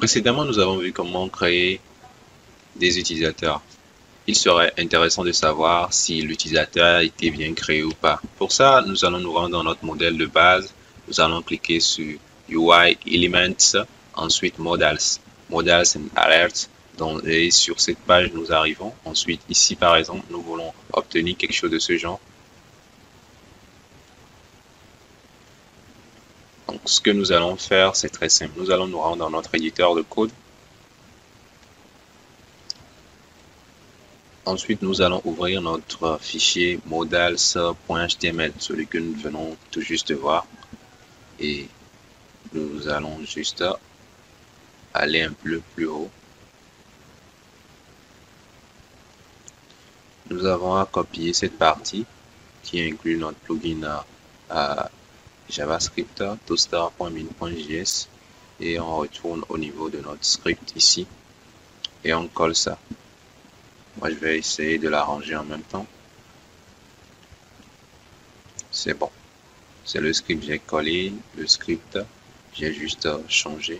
Précédemment, nous avons vu comment créer des utilisateurs. Il serait intéressant de savoir si l'utilisateur a été bien créé ou pas. Pour ça, nous allons nous rendre dans notre modèle de base. Nous allons cliquer sur UI Elements, ensuite Modals. Modals and Alerts. Et sur cette page, nous arrivons. Ensuite, ici, par exemple, nous voulons obtenir quelque chose de ce genre. Donc, ce que nous allons faire, c'est très simple. Nous allons nous rendre dans notre éditeur de code. Ensuite, nous allons ouvrir notre fichier modals.html, celui que nous venons tout juste de voir. Et nous allons juste aller un peu plus haut. Nous avons à copier cette partie qui inclut notre plugin à JavaScript, toaster.min.js, et on retourne au niveau de notre script ici et on colle ça. Moi, je vais essayer de l'arranger en même temps. C'est bon. C'est le script, j'ai collé le script, j'ai juste changé.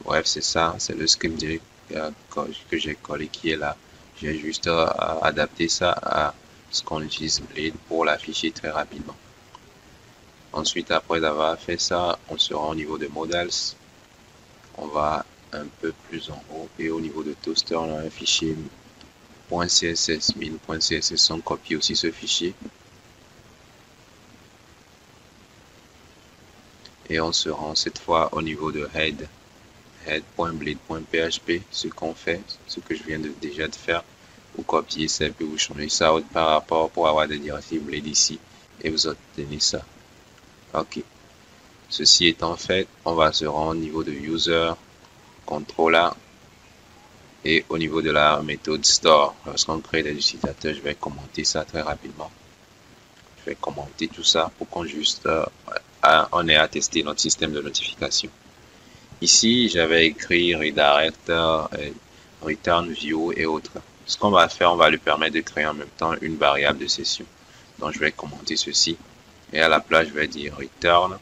Bref, c'est ça, c'est le script que j'ai collé qui est là. J'ai juste adapté ça à ce qu'on utilise Blade pour l'afficher très rapidement. Ensuite, après avoir fait ça, on sera au niveau de Modals. On va un peu plus en haut et au niveau de Toaster, on a un fichier .css, min.css, on copie aussi ce fichier. Et on se rend cette fois au niveau de head.blade.php, ce qu'on fait, ce que je viens déjà de faire. Vous copiez ça et puis vous changez ça par rapport pour avoir des directives Blade ici et vous obtenez ça. Ok. Ceci étant fait, on va se rendre au niveau de user, controller et au niveau de la méthode store. Lorsqu'on crée des utilisateurs, je vais commenter ça très rapidement. Je vais commenter tout ça pour qu'on juste on ait à tester notre système de notification. Ici, j'avais écrit redirect, return view et autres. Ce qu'on va faire, on va lui permettre de créer en même temps une variable de session. Donc, je vais commenter ceci. Et à la place, je vais dire return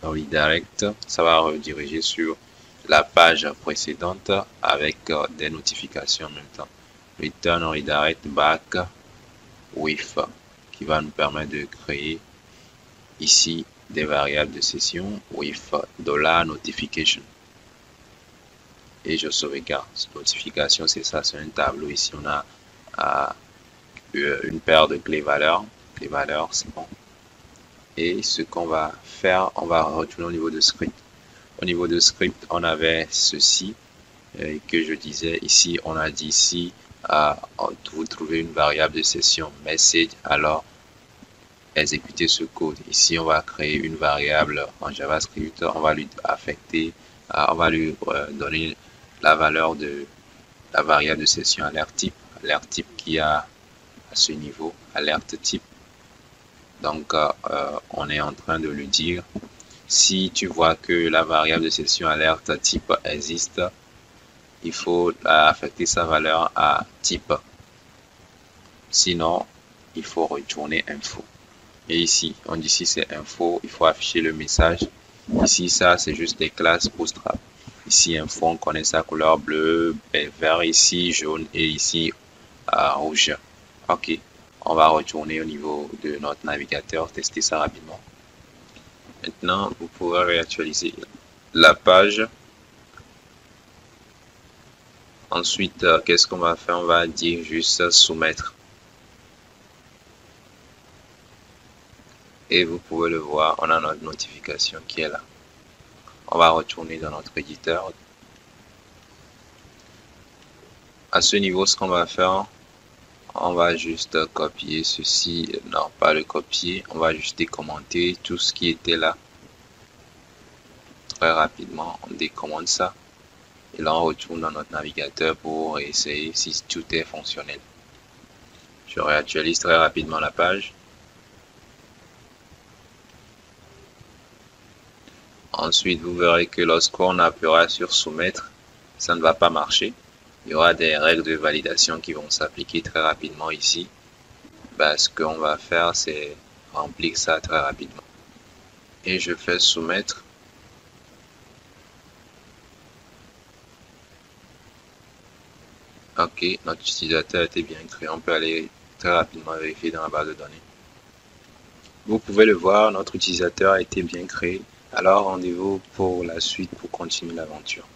redirect. Ça va rediriger sur la page précédente avec des notifications en même temps. Return redirect back with, qui va nous permettre de créer ici des variables de session with $notification. Et je sauvegarde. Notification, c'est ça, c'est un tableau. Ici, on a une paire de clés valeurs. Les valeurs, c'est bon. Et ce qu'on va faire, on va retourner au niveau de script. Au niveau de script, on avait ceci que je disais ici. On a dit ici, vous trouvez une variable de session message, alors exécuter ce code. Ici, on va créer une variable en JavaScript. On va lui affecter, on va lui donner la valeur de la variable de session alert type qui a à ce niveau, alert type. Donc, on est en train de lui dire, si tu vois que la variable de session alerte type existe, il faut affecter sa valeur à type. Sinon, il faut retourner info. Et ici, on dit si c'est info, il faut afficher le message. Ici, ça, c'est juste des classes Bootstrap. Ici, info, on connaît sa couleur bleu, vert ici, jaune et ici, rouge. Ok. On va retourner au niveau de notre navigateur, tester ça rapidement. Maintenant, vous pouvez réactualiser la page. Ensuite, qu'est-ce qu'on va faire? On va dire juste soumettre. Et vous pouvez le voir, on a notre notification qui est là. On va retourner dans notre éditeur. À ce niveau, ce qu'on va faire, on va juste copier ceci, non pas le copier, on va juste décommenter tout ce qui était là. Très rapidement, on décommente ça. Et là, on retourne dans notre navigateur pour essayer si tout est fonctionnel. Je réactualise très rapidement la page. Ensuite, vous verrez que lorsqu'on appuiera sur soumettre, ça ne va pas marcher. Il y aura des règles de validation qui vont s'appliquer très rapidement ici. Ce qu'on va faire, c'est remplir ça très rapidement. Et je fais soumettre. Ok, notre utilisateur était bien créé. On peut aller très rapidement vérifier dans la base de données. Vous pouvez le voir, notre utilisateur a été bien créé. Alors rendez-vous pour la suite pour continuer l'aventure.